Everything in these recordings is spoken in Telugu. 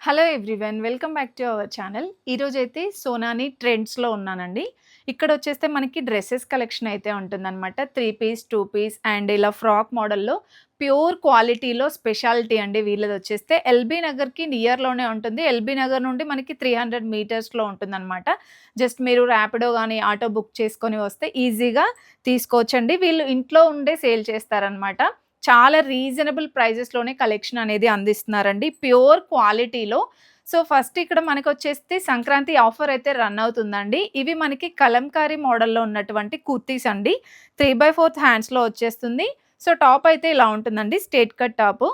Hello everyone, welcome back to our channel. ఈరోజైతే సోనాని ట్రెండ్స్‌లో ఉన్నానండి. ఇక్కడొచ్చేస్తే మనకి డ్రెసెస్ కలెక్షన్ అయితే ఉంటుందనమాట. 3 పీస్, 2 పీస్ అండ్ ఇలా ఫ్రాక్ మోడల్‌లో ప్యూర్ క్వాలిటీలో స్పెషాలిటీ అండి వీళ్ళదొచ్చేస్తే. ఎల్బీ నగర్‌కి నియర్‌లోనే ఉంటుంది. ఎల్బీ నగర్ నుండి మనకి 300 మీటర్స్‌లో ఉంటుందనమాట. జస్ట్ మీరు ర్యాపిడో గానీ, ఆటో బుక్ చేసుకొని వస్తే ఈజీగా తీసుకోవచ్చండి. వీళ్ళు ఇంట్లో ఉండే సేల్ చేస్తారనమాట. చాలా రీజనబుల్ ప్రైజెస్‌లోనే కలెక్షన్ అనేది అందిస్తున్నారండి. ప్యూర్ క్వాలిటీలో. సో, ఫస్ట్ ఇక్కడ మనకొచ్చేసి సంక్రాంతి ఆఫర్ అయితే రన్ అవుతుందండి. ఇవి మనకి కలంకారీ మోడల్‌లో ఉన్నటువంటి కుర్తీస్ అండి. 3/4 హ్యాండ్స్‌లో వచ్చేస్తుంది. సో, టాప్ అయితే ఇలా ఉంటుందండి. Straight cut top.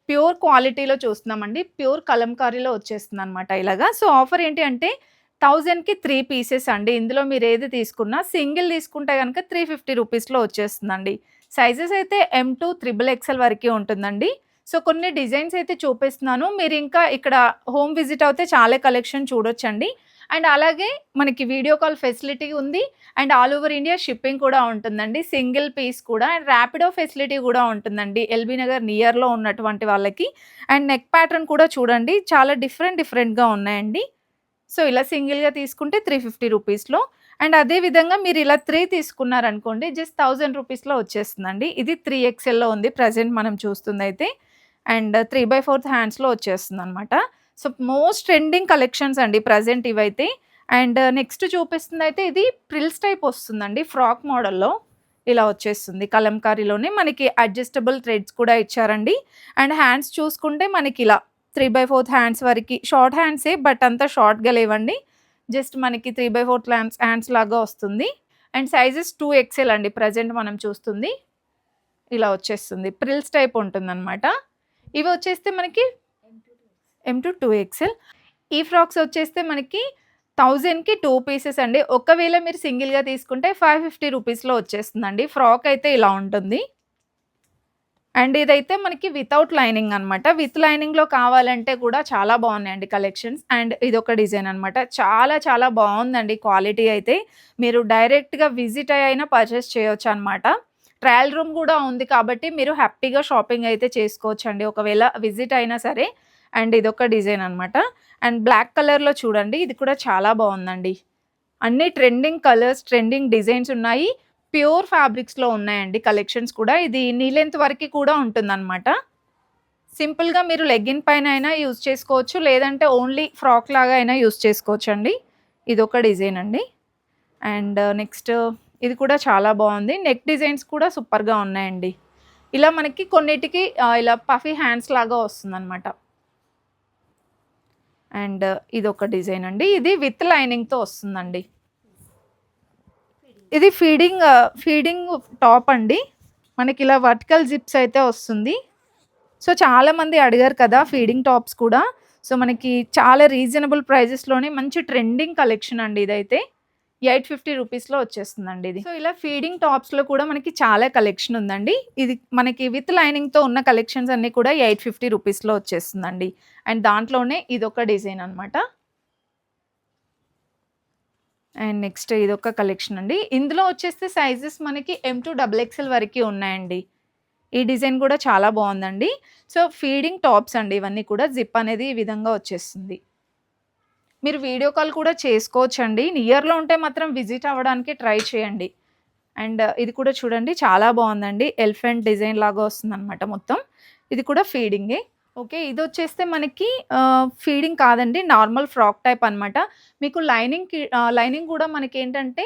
ప్యూర్ క్వాలిటీలో చూస్తున్నామండి. ప్యూర్ కలంకారీలో వచ్చేస్తుందనమాట ఇలాగా. సో, ఆఫర్ ఏంటి అంటే 1000కి 3 పీసెస్ అండి. ఇందులో మీరేది తీసుకున్నా సింగిల్ తీసుకుంటే గనక 350 రూపీస్‌లో వచ్చేస్తుందండి. సైజెస్ అయితే M2 త్రిబుల్ ఎక్స్ఎల్ వరకే ఉంటుందండి. సో, కొన్ని డిజైన్స్ అయితే చూపిస్తున్నాను. మీరింకా ఇక్కడ హోమ్ విజిట్ అవుతే చాలా కలెక్షన్ చూడొచ్చండి. అండ్ అలాగే మనకి వీడియో కాల్ ఫెసిలిటీ ఉంది. And all over India shipping కూడా ఉంటుందండి. సింగిల్ పీస్ కూడా అండ్ ర్యాపిడో ఫెసిలిటీ కూడా ఉంటుందండి. ఎల్బీ నగర్ నియర్‌లో ఉన్నటువంటి వాళ్ళకి. అండ్ నెక్ ప్యాటర్న్ కూడా చూడండి చాలా డిఫరెంట్‌గా ఉన్నాయండి. సో, ఇలా సింగిల్‌గా తీసుకుంటే 350 రూపీస్‌లో అండ్ అదే విధంగా మీరు ఇలా 3 తీసుకున్నారనుకోండి జస్ట్ 1000 రూపీస్‌లో వచ్చేస్తుందండి. ఇది 3 ఎక్స్ఎల్‌లో ఉంది ప్రెజెంట్ మనం చూస్తుందయితే. అండ్ 3/4 హ్యాండ్స్‌లో వచ్చేస్తుందనమాట. సో, మోస్ట్ ట్రెండింగ్ కలెక్షన్స్ అండి ప్రెజెంట్ ఇవైతే. అండ్ నెక్స్ట్ చూపిస్తుందయితే ఇది ప్రిల్స్ టైప్ వస్తుందండి. ఫ్రాక్ మోడల్‌లో ఇలా వచ్చేస్తుంది. కలంకారీలోనే మనకి అడ్జస్టబుల్ థ్రెడ్స్ కూడా ఇచ్చారండి. అండ్ హ్యాండ్స్ చూసుకుంటే మనకిలా 3/4 హ్యాండ్స్ వరకి షార్ట్ హ్యాండ్సే బట్ అంత షార్ట్‌గా లేవండి. జస్ట్ మనకి 3/4 హ్యాండ్స్ లాగా వస్తుంది. అండ్ సైజెస్ 2 ఎక్స్ఎల్ అండి ప్రెజెంట్ మనం చూస్తుంది. ఇలా వచ్చేస్తుంది. ప్రిల్స్ టైప్ ఉంటుందనమాట. ఇవి వచ్చేస్తే మనకి M2 2XL. ఈ ఫ్రాక్స్ వచ్చేస్తే మనకి 1000కి 2 పీసెస్ అండి. ఒకవేళ మీరు సింగిల్‌గా తీసుకుంటే 550 రూపీస్‌లో వచ్చేస్తుందండి. ఫ్రాక్ అయితే ఇలా ఉంటుంది. అండ్ ఇదైతే మనకి వితౌట్ లైనింగ్ అనమాట. విత్ లైనింగ్‌లో కావాలంటే కూడా చాలా బాగున్నాయండి కలెక్షన్స్. అండ్ ఇదొక డిజైన్ అనమాట. చాలా బాగుందండి క్వాలిటీ అయితే. మీరు డైరెక్ట్‌గా విజిట్ అయినా పర్చేస్ చేయొచ్చనమాట. ట్రయల్ రూమ్ కూడా ఉంది కాబట్టి మీరు హ్యాపీగా షాపింగ్ అయితే చేసుకోవచ్చండి. ఒకవేళ విజిట్ అయినా సరే. అండ్ ఇదొక డిజైన్ అనమాట. అండ్ బ్లాక్ కలర్‌లో చూడండి. ఇది కూడా చాలా బాగుందండి. అన్ని ట్రెండింగ్ కలర్స్, ట్రెండింగ్ డిజైన్స్ ఉన్నాయి. ప్యూర్ ఫ్యాబ్రిక్స్‌లో ఉన్నాయండి కలెక్షన్స్ కూడా. ఇది నీ లెంత్ వరకి కూడా ఉంటుందనమాట. సింపుల్‌గా మీరు లెగ్గిన్ పైన అయినా యూజ్ చేసుకోవచ్చు. లేదంటే ఓన్లీ ఫ్రాక్ లాగా అయినా యూజ్ చేసుకోవచ్చండి. ఇదొక డిజైన్ అండి. అండ్ నెక్స్ట్ ఇది కూడా చాలా బాగుంది. నెక్ డిజైన్స్ కూడా సూపర్‌గా ఉన్నాయండి. ఇలా మనకి కొన్నిటికి ఇలా పఫీ హ్యాండ్స్ లాగా వస్తుందనమాట. అండ్ ఇదొక డిజైన్ అండి. ఇది విత్ లైనింగ్‌తో వస్తుందండి. ఇది ఫీడింగ్ టాప్ అండి. మనకి ఇలా వర్టికల్ జిప్స్ అయితే వస్తుంది. సో, చాలామంది అడిగారు కదా ఫీడింగ్ టాప్స్ కూడా. సో, మనకి చాలా రీజనబుల్ ప్రైజెస్‌లోనే మంచి ట్రెండింగ్ కలెక్షన్ అండి ఇదైతే. 850 రూపీస్‌లో వచ్చేస్తుందండి ఇది. సో, ఇలా ఫీడింగ్ టాప్స్‌లో కూడా మనకి చాలా కలెక్షన్ ఉందండి. ఇది మనకి విత్ లైనింగ్‌తో ఉన్న కలెక్షన్స్ అన్నీ కూడా 850 రూపీస్‌లో వచ్చేస్తుందండి. అండ్ దాంట్లోనే ఇదొక డిజైన్ అనమాట. అండ్ నెక్స్ట్ ఇదొక కలెక్షన్ అండి. ఇందులో వచ్చేస్తే సైజెస్ మనకి M2 డబుల్ ఎక్స్ఎల్ వరకి ఉన్నాయండి. ఈ డిజైన్ కూడా చాలా బాగుందండి. సో, ఫీడింగ్ టాప్స్ అండి ఇవన్నీ కూడా. జిప్ అనేది ఈ విధంగా వచ్చేస్తుంది. మీరు వీడియో కాల్ కూడా చేసుకోవచ్చండి. నియర్‌లో ఉంటే మాత్రం విజిట్ అవ్వడానికి ట్రై చేయండి. అండ్ ఇది కూడా చూడండి చాలా బాగుందండి. ఎలిఫెంట్ డిజైన్ లాగా వస్తుందనమాట మొత్తం. ఇది కూడా ఫీడింగే. ఓకే. ఇదొచ్చేస్తే మనకి ఫీడింగ్ కాదండి. నార్మల్ ఫ్రాక్ టైప్ అనమాట. మీకు లైనింగ్ కూడా మనకేంటంటే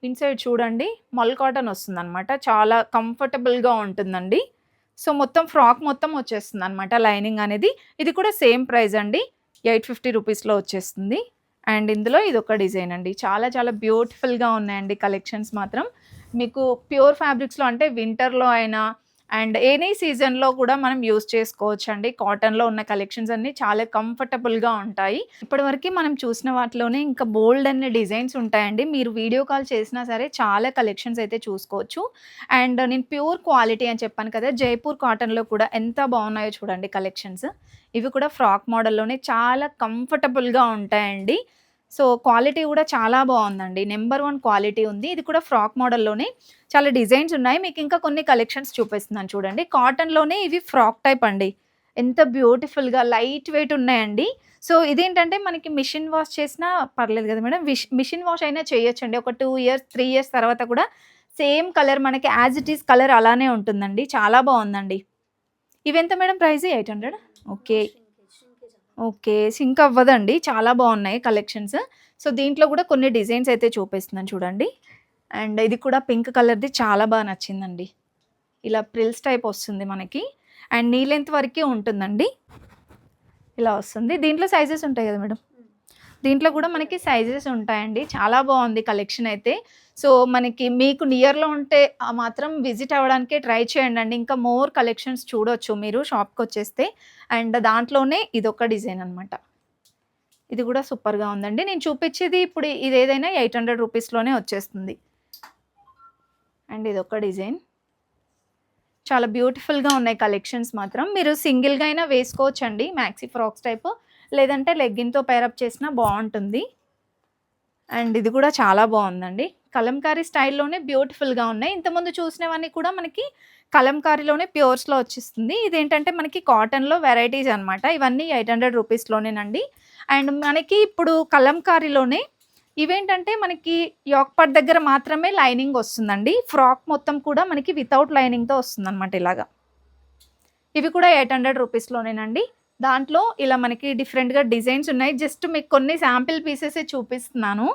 ఇన్‌సైడ్ చూడండి మల్ కాటన్ వస్తుందనమాట. చాలా కంఫర్టబుల్‌గా ఉంటుందండి. సో, మొత్తం ఫ్రాక్ మొత్తం వచ్చేస్తుందనమాట లైనింగ్ అనేది. ఇది కూడా సేమ్ ప్రైస్ అండి. 850 రూపీస్‌లో వచ్చేస్తుంది. అండ్ ఇందులో ఇదొక డిజైన్ అండి. చాలా బ్యూటిఫుల్‌గా ఉన్నాయండి కలెక్షన్స్ మాత్రం. మీకు ప్యూర్ ఫ్యాబ్రిక్స్‌లో అంటే వింటర్‌లో అయినా అండ్ ఎనీ సీజన్‌లో కూడా మనం యూజ్ చేసుకోవచ్చండి. కాటన్‌లో ఉన్న కలెక్షన్స్ అన్నీ చాలా కంఫర్టబుల్‌గా ఉంటాయి. ఇప్పటివరకి మనం చూసిన వాటిలోనే ఇంకా బోల్డ్ అన్ని డిజైన్స్ ఉంటాయండి. మీరు వీడియో కాల్ చేసినా సరే చాలా కలెక్షన్స్ అయితే చూసుకోవచ్చు. అండ్ నేను ప్యూర్ క్వాలిటీ అని చెప్పాను కదా! జైపూర్ కాటన్‌లో కూడా ఎంత బాగున్నాయో చూడండి కలెక్షన్స్. ఇవి కూడా ఫ్రాక్ మోడల్‌లోనే చాలా కంఫర్టబుల్‌గా ఉంటాయండి. సో, క్వాలిటీ కూడా చాలా బాగుందండి. నంబర్ 1 క్వాలిటీ ఉంది. ఇది కూడా ఫ్రాక్ మోడల్‌లోనే చాలా డిజైన్స్ ఉన్నాయి. మీకు ఇంకా కొన్ని కలెక్షన్స్ చూపిస్తున్నాను చూడండి. కాటన్‌లోనే ఇవి ఫ్రాక్ టైప్ అండి. ఎంత బ్యూటిఫుల్‌గా లైట్ వెయిట్ ఉన్నాయండి. సో, ఇదేంటంటే మనకి మిషన్ వాష్ చేసినా పర్లేదు కదా మేడం. మిషన్ వాష్ అయినా చేయొచ్చండి. ఒక 2 ఇయర్స్, 3 ఇయర్స్ తర్వాత కూడా సేమ్ కలర్ మనకి యాజ్ ఇట్ ఈజ్ కలర్ అలానే ఉంటుందండి. చాలా బావుందండి. ఇవెంత మేడం ప్రైస్? 800. ఓకే. ఓకే. సింక్ అవ్వదండి. చాలా బావున్నాయి కలెక్షన్స్. సో, దీంట్లో గూడా కొన్ని డిజైన్స్ అయితే చూపిస్తున్నాను చూడండి. అండ్ ఇది కూడా పింక్ కలర్‌ది చాలా బా నచ్చిందండి. ఇలా ప్రిల్స్ టైప్ వస్తుంది మనకి. అండ్ నీ లెంత్ వరకే ఉంటుందండి. ఇలా వస్తుంది. దీంట్లో సైజెస్ ఉంటాయి గదా మేడం. దీంట్లో గూడా మనకి సైజెస్ ఉంటాయండి. చాలా బావుంది కలెక్షన్ అయితే. సో, మనకి మీకు నియర్‌లో ఉంటే మాత్రం విజిట్ అవ్వడానికే ట్రై చేయండండి. ఇంకా మోర్ కలెక్షన్స్ చూడొచ్చు మీరు షాప్‌కొచ్చేస్తే. అండ్ దాంట్లోనే ఇదొక డిజైన్ అనమాట. ఇది గూడా సూపర్‌గా ఉందండి. నేను చూపిచ్చేది ఇప్పుడు ఇదేదైనా 800 రూపీస్‌లోనే వచ్చేస్తుంది. అండ్ ఇదొక డిజైన్. చాలా బ్యూటిఫుల్‌గా ఉన్నాయి కలెక్షన్స్ మాత్రం. మీరు సింగిల్‌గా అయినా వేసుకోవచ్చండి. Maxi frocks type. లేదంటే లెగ్గిన్‌తో పెయిరప్ చేసినా బావుంటుంది. అండ్ ఇది కూడా చాలా బావుందండి. కలంకారీ స్టైల్‌లోనే బ్యూటిఫుల్‌గా ఉన్నాయి. ఇంతకుముందు చూసినవన్నీ కూడా మనకి కలంకారీలోనే ప్యూర్స్‌లో వచ్చేస్తుంది. ఇదేంటంటే మనకి కాటన్‌లో వెరైటీస్ అనమాట. ఇవన్నీ 800 రూపీస్‌లోనేనండి. అండ్ మనకి ఇప్పుడు కలంకారీలోనే ఇవేంటంటే మనకి యోక్ పార్ట్ దగ్గర మాత్రమే లైనింగ్ వస్తుందండి. ఫ్రాక్ మొత్తం కూడా మనకి వితౌట్ లైనింగ్‌తో వస్తుందనమాట ఇలాగా. ఇవి కూడా 800 రూపీస్‌లోనేనండి. దాంట్లో ఇలా మనకి డిఫరెంట్‌గా డిజైన్స్ ఉన్నాయి. జస్ట్ మీకు కొన్ని శాంపిల్ పీసెసే చూపిస్తున్నాను.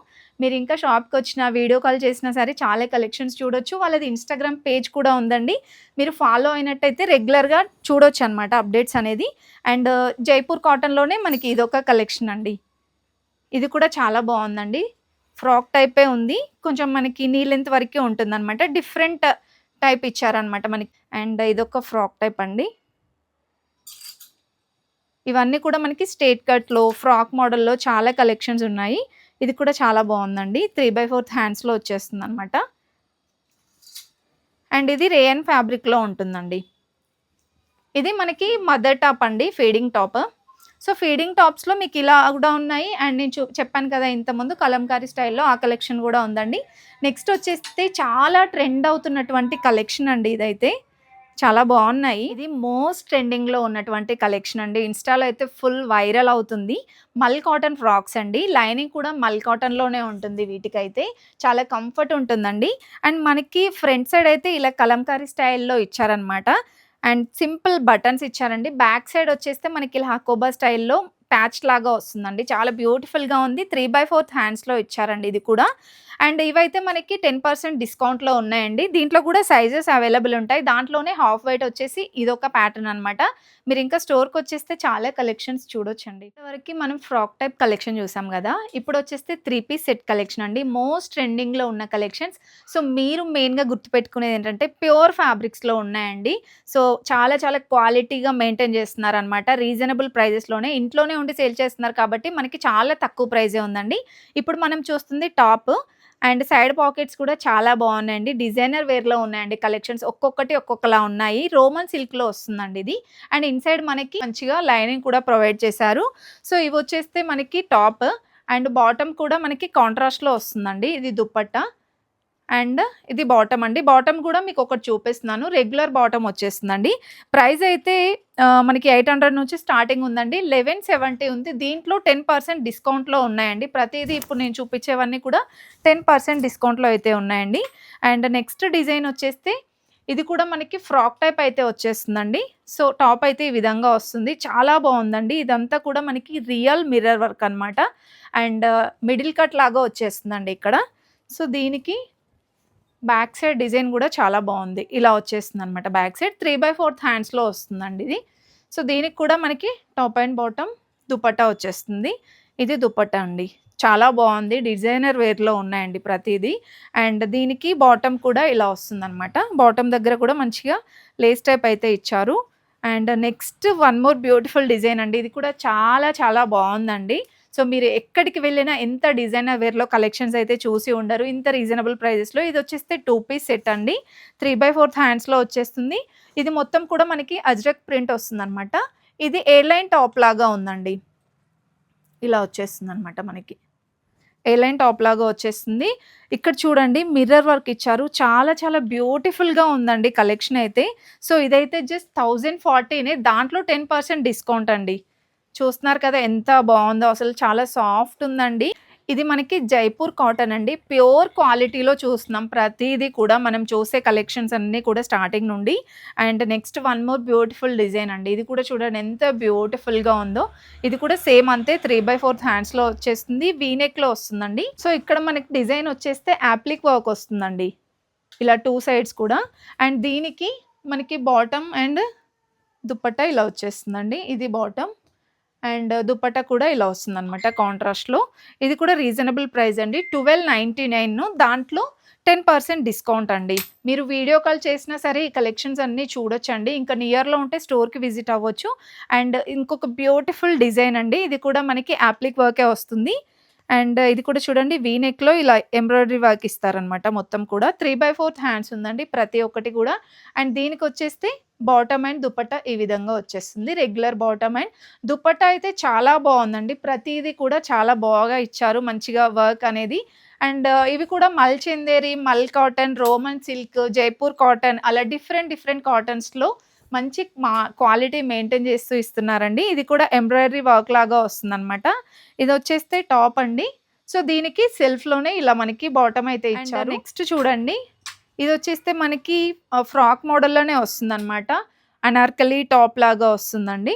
మీరు ఇంకా షాప్‌కొచ్చినా, వీడియో కాల్ చేసినా సరే చాలా కలెక్షన్స్ చూడొచ్చు. వాళ్ళది ఇన్‌స్టాగ్రామ్ పేజ్ కూడా ఉందండి. మీరు ఫాలో అయినట్టయితే రెగ్యులర్‌గా చూడొచ్చనమాట అప్డేట్స్ అనేది. అండ్ జైపూర్ కాటన్‌లోనే మనకి ఇదొక కలెక్షన్ అండి. ఇది కూడా చాలా బావుందండి. ఫ్రాక్ టైపే ఉంది. కొంచెం మనకి నీ లెంత్ వరకే ఉంటుందనమాట. డిఫరెంట్ టైప్ ఇచ్చారనమాట మనకి. అండ్ ఇదొక ఫ్రాక్ టైప్ అండి. ఇవన్నీ కూడా మనకి స్ట్రెయిట్ కట్‌లో, ఫ్రాక్ మోడల్‌లో చాలా కలెక్షన్స్ ఉన్నాయి. ఇది కూడా చాలా బావుందండి. 3/4 హ్యాండ్స్‌లో వచ్చేస్తుందనమాట. అండ్ ఇది రేయన్ ఫ్యాబ్రిక్‌లో ఉంటుందండి. ఇది మనకి మదర్ టాప్ అండి. Feeding top. సో, ఫీడింగ్ టాప్స్‌లో మీకు ఇలా కూడా ఉన్నాయి. అండ్ నేను చెప్పాను కదా ఇంతకుముందు కలంకారీ స్టైల్‌లో ఆ కలెక్షన్ కూడా ఉందండి. నెక్స్ట్ వచ్చేస్తే చాలా ట్రెండ్ అవుతున్నటువంటి కలెక్షన్ అండి ఇదైతే. చాలా బావున్నాయి. ఇది మోస్ట్ ట్రెండింగ్‌లో ఉన్నటువంటి కలెక్షన్ అండి. ఇన్‌స్టాలో అయితే ఫుల్ వైరల్ అవుతుంది. మల్ కాటన్ ఫ్రాక్స్ అండి. లైనింగ్ కూడా మల్ కాటన్‌లోనే ఉంటుంది వీటికైతే. చాలా కంఫర్ట్ ఉంటుందండి. అండ్ మనకి ఫ్రంట్ సైడ్ అయితే ఇలా కలంకారీ స్టైల్‌లో ఇచ్చారనమాట. అండ్ సింపుల్ బటన్స్ ఇచ్చారండి. బ్యాక్ సైడ్ వచ్చేస్తే మనకి ఇలా హకోబా స్టైల్‌లో ప్యాచ్ లాగా వస్తుందండి. చాలా బ్యూటిఫుల్‌గా ఉంది. 3/4 హ్యాండ్స్‌లో ఇచ్చారండి ఇది కూడా. అండ్ ఇవైతే మనకి 10% డిస్కౌంట్‌లో ఉన్నాయండి. దీంట్లో కూడా సైజెస్ అవైలబుల్ ఉంటాయి. దాంట్లోనే హాఫ్ వైట్ వచ్చేసి ఇదొక ప్యాటర్న్ అనమాట. మీరు ఇంకా స్టోర్‌కొచ్చేస్తే చాలా కలెక్షన్స్ చూడొచ్చండి. ఇంతవరకి మనం ఫ్రాక్ టైప్ కలెక్షన్ చూసాం గదా! ఇప్పుడొచ్చేస్తే 3 పీస్ సెట్ కలెక్షన్ అండి. మోస్ట్ ట్రెండింగ్‌లో ఉన్న కలెక్షన్స్. సో, మీరు మెయిన్‌గా గుర్తుపెట్టుకునేది ఏంటంటే ప్యూర్ ఫ్యాబ్రిక్స్‌లో ఉన్నాయండి. సో, చాలా చాలా క్వాలిటీగా మెయింటైన్ చేస్తున్నారనమాట. రీజనబుల్ ప్రైజెస్‌లోనే ఇంట్లోనే ఉండి సేల్ చేస్తున్నారు కాబట్టి మనకి చాలా తక్కువ ప్రైజే ఉందండి. ఇప్పుడు మనం చూస్తుంది టాప్. అండ్ సైడ్ పాకెట్స్ కూడా చాలా బావున్నాయండి. డిజైనర్ వేర్‌లో ఉన్నాయండి కలెక్షన్స్. ఒక్కొక్కటి ఒక్కొక్కలా ఉన్నాయి. రోమన్ సిల్క్‌లో వస్తుందండి ఇది. అండ్ ఇన్‌సైడ్ మనకి మంచిగా లైనింగ్ కూడా ప్రొవైడ్ చేశారు. సో, ఇవొచ్చేస్తే మనకి టాప్. అండ్ బాటమ్ కూడా మనకి కాంట్రాస్ట్‌లో వస్తుందండి. ఇది దుపట్టా. అండ్ ఇది బాటమ్ అండి. బాటమ్ గూడా మీకొకటి చూపిస్తున్నాను. రెగ్యులర్ బాటమ్ వచ్చేస్తుందండి. ప్రైస్ అయితే మనకి 800 నుంచి స్టార్టింగ్ ఉందండి. 1170 ఉంది. దీంట్లో 10% డిస్కౌంట్‌లో ఉన్నాయండి. ప్రతీదీ ఇప్పుడు నేను చూపించేవన్నీ కూడా 10% డిస్కౌంట్‌లో అయితే ఉన్నాయండి. అండ్ నెక్స్ట్ డిజైన్ వచ్చేస్తే ఇది కూడా మనకి ఫ్రాక్ టైప్ అయితే వచ్చేస్తుందండి. సో, టాప్ అయితే ఈ విధంగా వస్తుంది. చాలా బావుందండి. ఇదంతా కూడా మనకి రియల్ మిర్రర్ వర్క్ అనమాట. అండ్ మిడిల్ కట్ లాగా వచ్చేస్తుందండి ఇక్కడ. సో, దీనికి బ్యాక్ సైడ్ డిజైన్ గూడా చాలా బావుంది. ఇలా వచ్చేస్తుందనమాట బ్యాక్ సైడ్. 3/4 హ్యాండ్స్‌లో వస్తుందండి ఇది. సో, దీనికి కూడా మనకి టాప్ అండ్ బాటమ్ దుపట్టా వచ్చేస్తుంది. ఇది దుపట్టా అండి. చాలా బావుంది. డిజైనర్ వేర్‌లో ఉన్నాయండి ప్రతీదీ. అండ్ దీనికి బాటమ్ కూడా ఇలా వస్తుందనమాట. బాటమ్ దగ్గర కూడా మంచిగా లేస్ టైప్ అయితే ఇచ్చారు. And next one more beautiful design అండి. ఇది కూడా చాలా చాలా బావుందండి. సో, మీరు ఎక్కడికి వెళ్ళినా ఎంత డిజైనర్ వేర్‌లో కలెక్షన్స్ అయితే చూసి ఉండరు. ఇంత రీజనబుల్ ప్రైజెస్‌లో. ఇదొచ్చేస్తే 2 పీస్ సెట్ అండి. 3/4 హ్యాండ్స్‌లో వచ్చేస్తుంది. ఇది మొత్తం కూడా మనకి అజ్రక్ ప్రింట్ వస్తుందనమాట. ఇది ఎయిర్ లైన్ టాప్ లాగా ఉందండి. ఇలా వచ్చేస్తుందనమాట మనకి. ఏలైన్ టాప్ లాగా వచ్చేస్తుంది. ఇక్కడ చూడండి మిర్రర్ వర్క్ ఇచ్చారు. చాలా చాలా బ్యూటిఫుల్‌గా ఉందండి కలెక్షన్ అయితే. సో, ఇదైతే జస్ట్ 1040నే దాంట్లో 10% డిస్కౌంట్ అండి. చూస్తున్నారు కదా ఎంత బావుందో అసలు చాలా సాఫ్ట్ ఉందండి. ఇది మనకి జైపూర్ కాటన్ అండి. ప్యూర్ క్వాలిటీలో చూస్తున్నాం. ప్రతీది కూడా మనం చూసే కలెక్షన్స్ అన్నీ కూడా స్టార్టింగ్ నుండి. And next one more beautiful design అండి. ఇది కూడా చూడండి ఎంత బ్యూటిఫుల్‌గా ఉందో. ఇది కూడా సేమ్ అంతే 3/4 హ్యాండ్స్‌లో వచ్చేస్తుంది. వీ నెక్‌లో వస్తుందండి. సో, ఇక్కడ మనకి డిజైన్ వచ్చేస్తే యాప్లిక్ వర్క్ వస్తుందండి. ఇలా 2 సైడ్స్ కూడా. అండ్ దీనికి మనకి బాటమ్ అండ్ దుపట్టా ఇలా వచ్చేస్తుందండి. ఇది బాటమ్. అండ్ దుపట్టా కూడా ఇలా వస్తుందనమాట కాంట్రాస్ట్‌లో. ఇది కూడా రీజనబుల్ ప్రైస్ అండి. 1299 దాంట్లో 10% డిస్కౌంట్ అండి. మీరు వీడియో కాల్ చేసినా సరే ఈ కలెక్షన్స్ అన్నీ చూడొచ్చండి. ఇంకా నియర్‌లో ఉంటే స్టోర్‌కి విజిట్ అవ్వచ్చు. అండ్ ఇంకొక బ్యూటిఫుల్ డిజైన్ అండి. ఇది కూడా మనకి యాప్లిక్ వర్కే వస్తుంది. అండ్ ఇది కూడా చూడండి వీ నెక్‌లో ఇలా ఎంబ్రాయిడరీ వర్క్ ఇస్తారనమాట మొత్తం కూడా. 3/4 హ్యాండ్స్ ఉందండి ప్రతి ఒక్కటి కూడా. అండ్ దీనికొచ్చేస్తే బాటమ్ అండ్ దుపట్టా ఈ విధంగా వచ్చేస్తుంది. రెగ్యులర్ బాటమ్ అండ్ దుపట్టా అయితే చాలా బావుందండి. ప్రతీది కూడా చాలా బాగా ఇచ్చారు. మంచిగా వర్క్ అనేది. అండ్ ఇవి కూడా మల్ చందేరి, మల్ cotton, Roman silk, Jaipur cotton అలా డిఫరెంట్ డిఫరెంట్ కాటన్స్‌లో మంచి క్వాలిటీ మెయింటైన్ చేస్తూ ఇస్తున్నారండి. ఇది కూడా ఎంబ్రాయిడరీ వర్క్ లాగా వస్తుందనమాట. ఇదొచ్చేస్తే టాప్ అండి. సో, దీనికి సెల్ఫ్‌లోనే ఇలా మనకి బాటమ్ అయితే ఇచ్చారు. నెక్స్ట్ చూడండి. ఇదొచ్చేస్తే మనకి ఫ్రాక్ మోడల్‌లోనే వస్తుందనమాట. అనార్కలి టాప్ లాగా వస్తుందండి.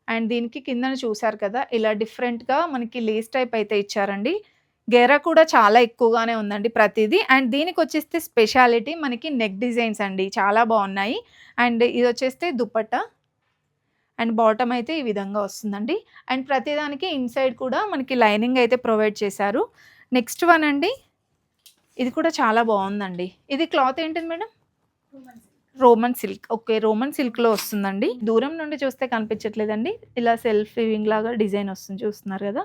అండ్ దీనికి కిందన చూసారు కదా! ఇలా డిఫరెంట్‌గా మనకి లేస్ టైప్ అయితే ఇచ్చారండి. గెర కూడా చాలా ఎక్కువగానే ఉందండి ప్రతీది. అండ్ దీనికొచ్చేస్తే స్పెషాలిటీ మనకి నెక్ డిజైన్స్ అండి. చాలా బావున్నాయి. అండ్ ఇదొచ్చేస్తే దుపట్టా. అండ్ బాటమ్ అయితే ఈ విధంగా వస్తుందండి. అండ్ ప్రతిదానికి ఇన్‌సైడ్ కూడా మనకి లైనింగ్ అయితే ప్రొవైడ్ చేశారు. నెక్స్ట్ వన్ అండి. ఇది కూడా చాలా బావుందండి. ఇది క్లాత్ ఏంటిది madam? Roman silk. Okay. Roman సిల్క్‌లో వస్తుందండి. దూరం నుండి చూస్తే కనిపించట్లేదండి. ఇలా సెల్ఫ్ వీవింగ్ లాగా డిజైన్ వస్తుంది చూస్తున్నారు కదా!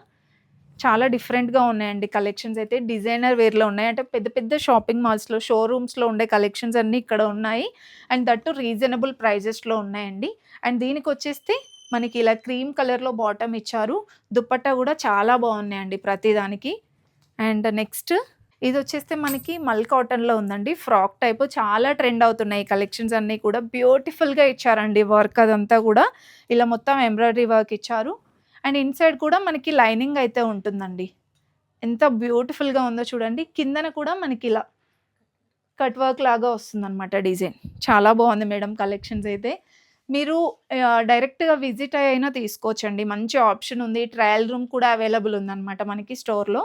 చాలా డిఫరెంట్‌గా ఉన్నాయండి కలెక్షన్స్ అయితే. డిజైనర్ వేర్‌లో ఉన్నాయి. అంటే పెద్ద పెద్ద షాపింగ్ మాల్స్‌లో, షోరూమ్స్‌లో ఉండే కలెక్షన్స్ అన్నీ ఇక్కడ ఉన్నాయి. అండ్ దట్ టు రీజనబుల్ ప్రైజెస్‌లో ఉన్నాయండి. అండ్ దీనికొచ్చేస్తే మనకి ఇలా క్రీమ్ కలర్‌లో బాటమ్ ఇచ్చారు. దుపట్టా కూడా చాలా బాగున్నాయండి ప్రతి దానికి. అండ్ నెక్స్ట్ ఇదొచ్చేస్తే మనకి మల్ కాటన్‌లో ఉందండి. ఫ్రాక్ టైప్ చాలా ట్రెండ్ అవుతున్నాయి ఈ కలెక్షన్స్ అన్నీ కూడా. బ్యూటిఫుల్‌గా ఇచ్చారండి వర్క్ అదంతా కూడా. ఇలా మొత్తం ఎంబ్రాయిడరీ వర్క్ ఇచ్చారు. అండ్ ఇన్‌సైడ్ కూడా మనకి లైనింగ్ అయితే ఉంటుందండి. ఎంత బ్యూటిఫుల్‌గా ఉందో చూడండి. కిందన కూడా మనకి ఇలా కట్ వర్క్ లాగా వస్తుందనమాట డిజైన్. చాలా బాగుంది మేడం కలెక్షన్స్ అయితే. మీరు డైరెక్ట్‌గా విజిట్ అయినా తీసుకోవచ్చండి. మంచి ఆప్షన్ ఉంది. ట్రయల్ రూమ్ కూడా అవైలబుల్ ఉందనమాట మనకి స్టోర్‌లో.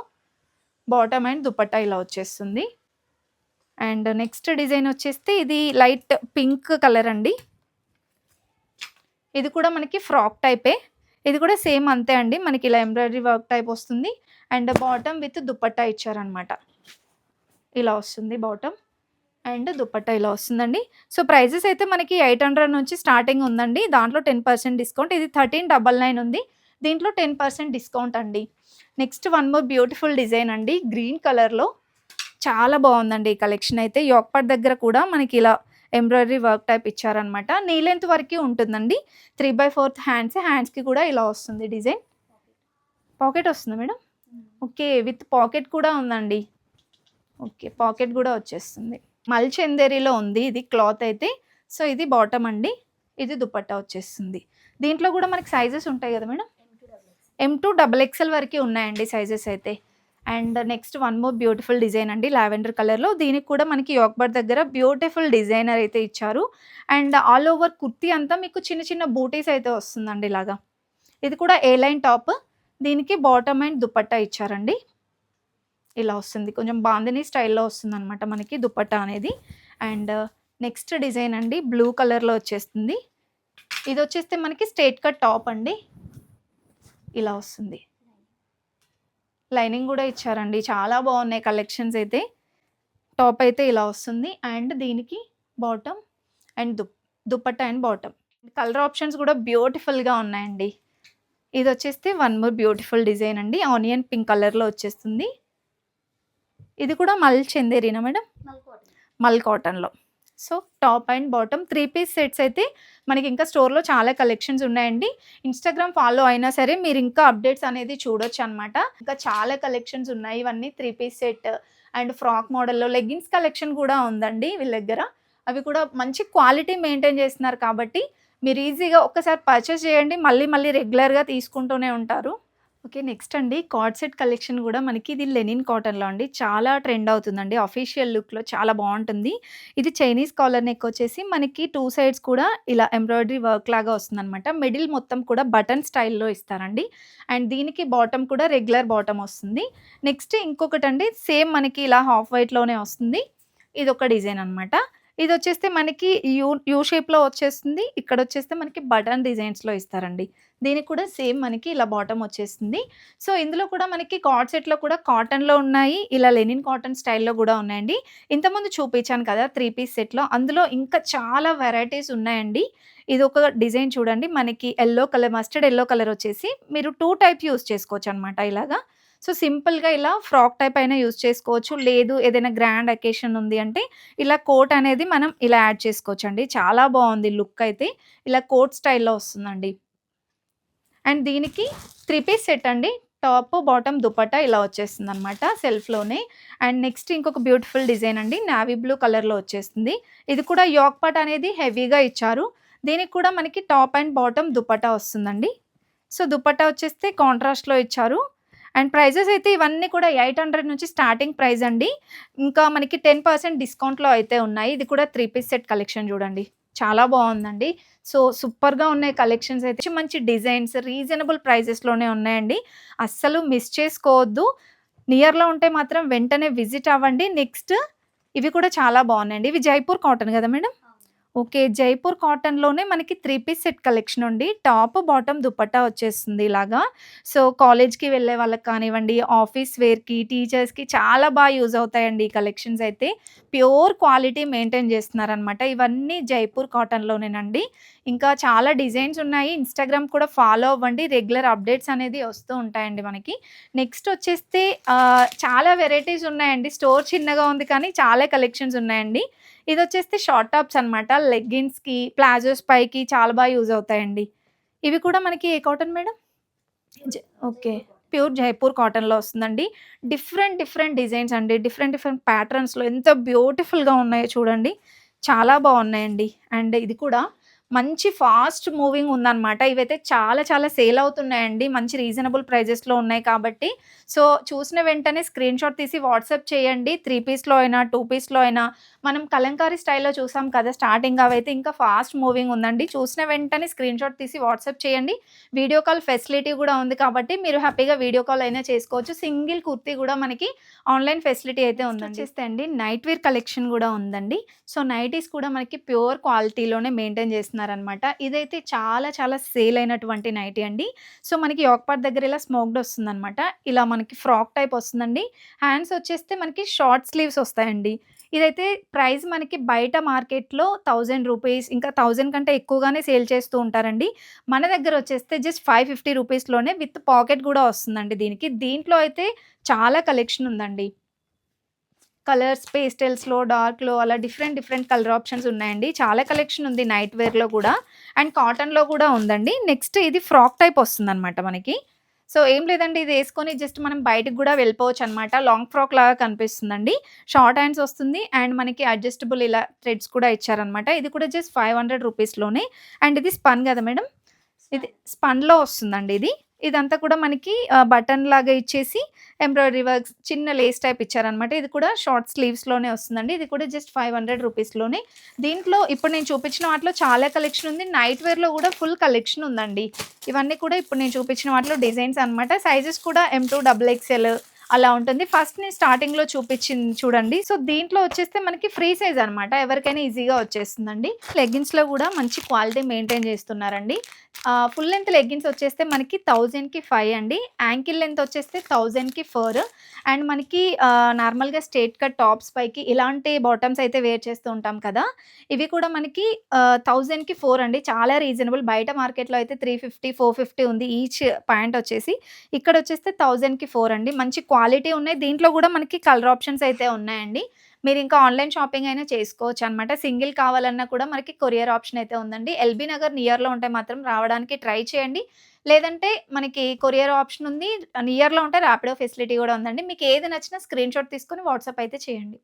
బాటమ్ అండ్ దుపట్టా ఇలా వచ్చేస్తుంది. అండ్ నెక్స్ట్ డిజైన్ వచ్చేస్తే ఇది లైట్ పింక్ కలర్ అండి. ఇది కూడా మనకి ఫ్రాక్ టైపే. ఇది కూడా సేమ్ అంతే అండి. మనకి ఇలా ఎంబ్రాయిడరీ వర్క్ టైప్ వస్తుంది. అండ్ బాటమ్ విత్ దుపట్టా ఇచ్చారనమాట. ఇలా వస్తుంది బాటమ్. అండ్ దుపట్టా ఇలా వస్తుందండి. సో, ప్రైజెస్ అయితే మనకి 800 నుంచి స్టార్టింగ్ ఉందండి. దాంట్లో 10% డిస్కౌంట్. ఇది 1399 ఉంది. దీంట్లో 10% డిస్కౌంట్ అండి. Next one more beautiful design అండి. గ్రీన్ కలర్‌లో చాలా బావుందండి ఈ కలెక్షన్ అయితే. యోక్ పార్ట్ దగ్గర కూడా మనకి ఇలా ఎంబ్రాయిడరీ వర్క్ టైప్ ఇచ్చారనమాట. నీ లెంత్ వరకే ఉంటుందండి. 3/4 హ్యాండ్స్. హ్యాండ్స్‌కి కూడా ఇలా వస్తుంది డిజైన్. పాకెట్ వస్తుందా మేడం? ఓకే. విత్ పాకెట్ కూడా ఉందండి. ఓకే. పాకెట్ కూడా వచ్చేస్తుంది. మల్ చందేరిలో ఉంది ఇది క్లాత్ అయితే. సో, ఇది బాటమ్ అండి. ఇది దుపట్టా వచ్చేస్తుంది. దీంట్లో కూడా మనకి సైజెస్ ఉంటాయి కదా మేడం? M2 డబుల్ ఎక్స్ఎల్ వరకే ఉన్నాయండి సైజెస్ అయితే. And next one more beautiful design అండి లావెండర్ కలర్‌లో. దీనికి కూడా మనకి యోక్ పార్ట్ దగ్గర బ్యూటిఫుల్ డిజైనర్ అయితే ఇచ్చారు. అండ్ ఆల్ ఓవర్ కుర్తీ అంతా మీకు చిన్న చిన్న బూటీస్ అయితే వస్తుందండి ఇలాగా. ఇది కూడా ఏ లైన్ టాప్. దీనికి బాటమ్ అండ్ దుపట్టా ఇచ్చారండి. ఇలా వస్తుంది. కొంచెం బాందిని స్టైల్‌లో వస్తుందనమాట మనకి దుపట్టా అనేది. అండ్ నెక్స్ట్ డిజైన్ అండి బ్లూ కలర్‌లో వచ్చేస్తుంది. ఇదొచ్చేస్తే మనకి స్ట్రెయిట్ కట్ టాప్ అండి. ఇలా వస్తుంది. లైనింగ్ కూడా ఇచ్చారండి. చాలా బాగున్నాయి కలెక్షన్స్ అయితే. టాప్ అయితే ఇలా వస్తుంది. అండ్ దీనికి bottom and dupatta and bottom. Colour options కూడా బ్యూటిఫుల్‌గా ఉన్నాయండి. ఇదొచ్చేస్తే వన్ మోర్ బ్యూటిఫుల్ డిజైన్ అండి. ఆనియన్ పింక్ కలర్‌లో వచ్చేస్తుంది. ఇది కూడా మల్ చందేరినా మేడం? మల్ కాటన్‌లో. So, top and bottom 3 piece sets అయితే మనకి ఇంకా స్టోర్‌లో చాలా కలెక్షన్స్ ఉన్నాయండి. ఇన్‌స్టాగ్రామ్ ఫాలో అయినా సరే మీరు ఇంకా అప్డేట్స్ అనేది చూడొచ్చనమాట. ఇంకా చాలా కలెక్షన్స్ ఉన్నాయి. ఇవన్నీ 3 పీస్ సెట్ అండ్ ఫ్రాక్ మోడల్‌లో లెగ్గింగ్స్ కలెక్షన్ కూడా ఉందండి వీళ్ళ దగ్గర. అవి కూడా మంచి క్వాలిటీ మెయింటైన్ చేస్తున్నారు కాబట్టి మీరు ఈజీగా ఒక్కసారి పర్చేస్ చేయండి. మళ్ళీ మళ్ళీ రెగ్యులర్‌గా తీసుకుంటూనే ఉంటారు. ఓకే. నెక్స్ట్ అండి కార్డ్ సెట్ కలెక్షన్ గూడా మనకి ఇది లెనిన్ కాటన్‌లో అండి. చాలా ట్రెండ్ అవుతుందండి. అఫీషియల్ లుక్‌లో చాలా బావుంటుంది. ఇది చైనీస్ కాలర్ నెక్ వచ్చేసి మనకి 2 సైడ్స్ కూడా ఇలా ఎంబ్రాయిడరీ వర్క్ లాగా వస్తుందనమాట. మిడిల్ మొత్తం కూడా బటన్ స్టైల్‌లో ఇస్తారండి. అండ్ దీనికి బాటమ్ కూడా రెగ్యులర్ బాటమ్ వస్తుంది. నెక్స్ట్ ఇంకొకటండి సేమ్ మనకి ఇలా హాఫ్ వైట్‌లోనే వస్తుంది. ఇదొక డిజైన్ అనమాట. ఇదొచ్చేస్తే మనకి యూ షేప్‌లో వచ్చేస్తుంది. ఇక్కడొచ్చేస్తే మనకి బటన్ డిజైన్స్‌లో ఇస్తారండి. దీనికి కూడా సేమ్ మనకి ఇలా బాటమ్ వచ్చేస్తుంది. సో, ఇందులో కూడా మనకి కార్డ్ సెట్‌లో కూడా కాటన్‌లో ఉన్నాయి. ఇలా లెనిన్ కాటన్ స్టైల్‌లో గూడా ఉన్నాయండి. ఇంతకుముందు చూపించాను కదా! 3 పీస్ సెట్‌లో. అందులో ఇంకా చాలా వెరైటీస్ ఉన్నాయండి. ఇదొక డిజైన్ చూడండి. మనకి yellow colour, mustard yellow colour వచ్చేసి మీరు 2 టైప్ యూజ్ చేసుకోవచ్చనమాట ఇలాగా. సో, సింపుల్‌గా ఇలా ఫ్రాక్ టైప్ అయినా యూజ్ చేసుకోవచ్చు. లేదు ఏదైనా గ్రాండ్ అకేషన్ ఉంది అంటే ఇలా కోట్ అనేది మనం ఇలా యాడ్ చేసుకోవచ్చండి. చాలా బావుంది లుక్ అయితే. ఇలా కోట్ స్టైల్‌లో వస్తుందండి. అండ్ దీనికి 3 పీస్ సెట్ అండి. టాప్, బాటమ్, దుపట్టా ఇలా వచ్చేస్తుందనమాట సెల్ఫ్‌లోనే. అండ్ నెక్స్ట్ ఇంకొక బ్యూటిఫుల్ డిజైన్ అండి. నేవీ బ్లూ కలర్‌లో వచ్చేస్తుంది. ఇది కూడా యోక్ పార్ట్ అనేది హెవీగా ఇచ్చారు. దీనికి కూడా మనకి టాప్ అండ్ బాటమ్ దుపట్టా వస్తుందండి. సో, దుపట్టా వచ్చేస్తే కాంట్రాస్ట్‌లో ఇచ్చారు. అండ్ ప్రైజెస్ అయితే ఇవన్నీ కూడా 800 నుంచి స్టార్టింగ్ ప్రైస్ అండి. ఇంకా మనకి 10% డిస్కౌంట్‌లో అయితే ఉన్నాయి. ఇది కూడా 3 పీస్ సెట్ కలెక్షన్ చూడండి. చాలా బావుందండి. సో, సూపర్‌గా ఉన్నాయి కలెక్షన్స్ అయితే. మంచి మంచి డిజైన్స్ రీజనబుల్ ప్రైజెస్‌లోనే ఉన్నాయండి. అస్సలు మిస్ చేసుకోవద్దు. నియర్‌లో ఉంటే మాత్రం వెంటనే విజిట్ అవ్వండి. నెక్స్ట్ ఇవి కూడా చాలా బావున్నాయండి. ఇవి జైపూర్ కాటన్ గదా మేడం? ఓకే. జైపూర్ కాటన్‌లోనే మనకి 3 పీస్ సెట్ కలెక్షన్ అండి. టాప్, బాటమ్ దుపట్టా వచ్చేస్తుంది ఇలాగా. సో, కాలేజ్‌కి వెళ్ళే వాళ్ళకి కానివ్వండి, ఆఫీస్ వేర్‌కి, టీచర్స్‌కి చాలా యూజ్ అవుతాయండి ఈ కలెక్షన్స్ అయితే. ప్యూర్ క్వాలిటీ మెయింటైన్ చేస్తున్నారనమాట. ఇవన్నీ జైపూర్ కాటన్‌లోనేనండి. ఇంకా చాలా డిజైన్స్ ఉన్నాయి. ఇన్‌స్టాగ్రామ్ కూడా ఫాలో అవ్వండి. రెగ్యులర్ అప్డేట్స్ అనేది వస్తూ ఉంటాయండి మనకి. నెక్స్ట్ వచ్చేస్తే చాలా వెరైటీస్ ఉన్నాయండి. స్టోర్ చిన్నగా ఉంది కానీ చాలా కలెక్షన్స్ ఉన్నాయండి. ఇదొచ్చేస్తే షార్ట్ టాప్స్ అనమాట. లెగ్గిన్స్‌కి, ప్లాజోస్ పైకి చాలా యూజ్ అవుతాయండి. ఇవి కూడా మనకి ఏ కాటన్ మేడం? జ ఓకే. ప్యూర్ జైపూర్ కాటన్‌లో వస్తుందండి. డిఫరెంట్ డిఫరెంట్ డిజైన్స్ అండి. డిఫరెంట్ డిఫరెంట్ ప్యాటర్న్స్‌లో ఎంత బ్యూటిఫుల్‌గా ఉన్నాయో చూడండి. చాలా బావున్నాయండి. అండ్ ఇది కూడా మంచి ఫాస్ట్ మూవింగ్ ఉందనమాట. ఇవైతే చాలా చాలా సేల్ అవుతున్నాయండి. మంచి రీజనబుల్ ప్రైజెస్‌లో ఉన్నాయి కాబట్టి. సో, చూసిన వెంటనే స్క్రీన్‌షాట్ తీసి వాట్సాప్ చేయండి. 3 పీస్‌లో అయినా, 2 పీస్‌లో అయినా. మనం కలంకారీ స్టైల్‌లో చూసాం కదా! స్టార్టింగ్ అవైతే ఇంకా ఫాస్ట్ మూవింగ్ ఉందండి. చూసిన వెంటనే స్క్రీన్‌షాట్ తీసి వాట్సాప్ చేయండి. వీడియో కాల్ ఫెసిలిటీ గూడా ఉంది కాబట్టి మీరు హ్యాపీగా వీడియో కాల్ అయినా చేసుకోవచ్చు. సింగిల్ కుర్తీ గూడా మనకి ఆన్‌లైన్ ఫెసిలిటీ అయితే ఉందండి. వచ్చేస్తే అండి నైట్ వేర్ కలెక్షన్ గూడా ఉందండి. సో, నైటీస్ కూడా మనకి ప్యూర్ క్వాలిటీలోనే మెయింటైన్ చేస్తున్నారనమాట. ఇదైతే చాలా చాలా సేల్ అయినటువంటి నైటీ అండి. సో, మనకి యోక్ పార్ట్ దగ్గర ఇలా స్మోక్డ్ వస్తుందనమాట. ఇలా మనకి ఫ్రాక్ టైప్ వస్తుందండి. హ్యాండ్స్ వచ్చేస్తే మనకి షార్ట్ స్లీవ్స్ వస్తాయండి. ఇదైతే ప్రైస్ మనకి బయట మార్కెట్‌లో రూ. 1000 ఇంకా 1000 కంటే ఎక్కువగానే సేల్ చేస్తూ ఉంటారండి. మన దగ్గర వచ్చేస్తే జస్ట్ రూ. 550 లోనే విత్ పాకెట్ గూడా వస్తుందండి దీనికి. దీంట్లో అయితే చాలా కలెక్షన్ ఉందండి. కలర్స్ పేస్టల్స్‌లో, డార్క్‌లో అలా డిఫరెంట్ డిఫరెంట్ కలర్ ఆప్షన్స్ ఉన్నాయండి. చాలా కలెక్షన్ ఉంది నైట్ వేర్‌లో గూడా. అండ్ కాటన్‌లో గూడా ఉందండి. నెక్స్ట్ ఇది ఫ్రాక్ టైప్ వస్తుందనమాట మనకి. సో, ఏం లేదండి ఇదేసుకొని జస్ట్ మనం బయటికి గూడా వెళ్ళిపోవచ్చనమాట. లాంగ్ ఫ్రాక్ లాగా కనిపిస్తుందండి. షార్ట్ హ్యాండ్స్ వస్తుంది. అండ్ మనకి అడ్జస్టబుల్ ఇలా థ్రెడ్స్ కూడా ఇచ్చారనమాట. ఇది కూడా జస్ట్ 500 రూపీస్‌లోనే. అండ్ ఇది స్పన్ గదా మేడం! ఇది స్పన్‌లో వస్తుందండి ఇది. ఇదంతా కూడా మనకి బటన్ లాగా ఇచ్చేసి ఎంబ్రాయిడరీ వర్క్స్ చిన్న లేస్ టైప్ ఇచ్చారనమాట. ఇది కూడా షార్ట్ స్లీవ్స్‌లోనే వస్తుందండి. ఇది కూడా జస్ట్ 500 రూపీస్‌లోనే. దీంట్లో ఇప్పుడు నేను చూపించిన వాటిలో చాలా కలెక్షన్ ఉంది. నైట్ వేర్‌లో కూడా ఫుల్ కలెక్షన్ ఉందండి. ఇవన్నీ కూడా ఇప్పుడు నేను చూపించిన వాటిలో డిజైన్స్ అనమాట. సైజెస్ కూడా M2 డబుల్ ఎక్స్‌ఎల్ అలా ఉంటుంది. ఫస్ట్ నేను స్టార్టింగ్‌లో చూపించింది చూడండి. సో, దీంట్లో వచ్చేస్తే మనకి ఫ్రీ సైజ్ అనమాట. ఎవరికైనా ఈజీగా వచ్చేస్తుందండి. లెగ్గిన్స్‌లో కూడా మంచి క్వాలిటీ మెయింటైన్ చేస్తున్నారండి. ఫుల్ లెంత్ లెగ్గిన్స్ వచ్చేస్తే మనకి 1000కి 5 అండి. యాంకిల్ లెంత్ వచ్చేస్తే 1000కి 4 అండ్ మనకి నార్మల్‌గా స్ట్రెయిట్ కట్ టాప్స్ పైకి ఇలాంటి బాటమ్స్ అయితే వేర్ చేస్తూ ఉంటాం కదా! ఇవి కూడా మనకి 1000కి 4 అండి. చాలా రీజనబుల్. బయట మార్కెట్‌లో అయితే 350, 450 ఉంది ఈచ్ ప్యాంట్ వచ్చేసి. ఇక్కడొచ్చేస్తే 1000కి 4 అండి. మంచి క్వాలిటీ ఉన్నాయి. దీంట్లో గూడా మనకి కలర్ ఆప్షన్స్ అయితే ఉన్నాయండి. మీరింకా ఆన్‌లైన్ షాపింగ్ అయినా చేసుకోవచ్చనమాట. సింగిల్ కావాలన్నా కూడా మనకి కొరియర్ ఆప్షన్ అయితే ఉందండి. ఎల్బీ నగర్ నియర్‌లో ఉంటే మాత్రం రావడానికి ట్రై చేయండి. లేదంటే మనకి కొరియర్ ఆప్షన్ ఉంది. నియర్‌లో ఉంటే ర్యాపిడో ఫెసిలిటీ గూడా ఉందండి. మీకేది నచ్చినా స్క్రీన్‌షాట్ తీసుకొని వాట్సాప్ అయితే చేయండి.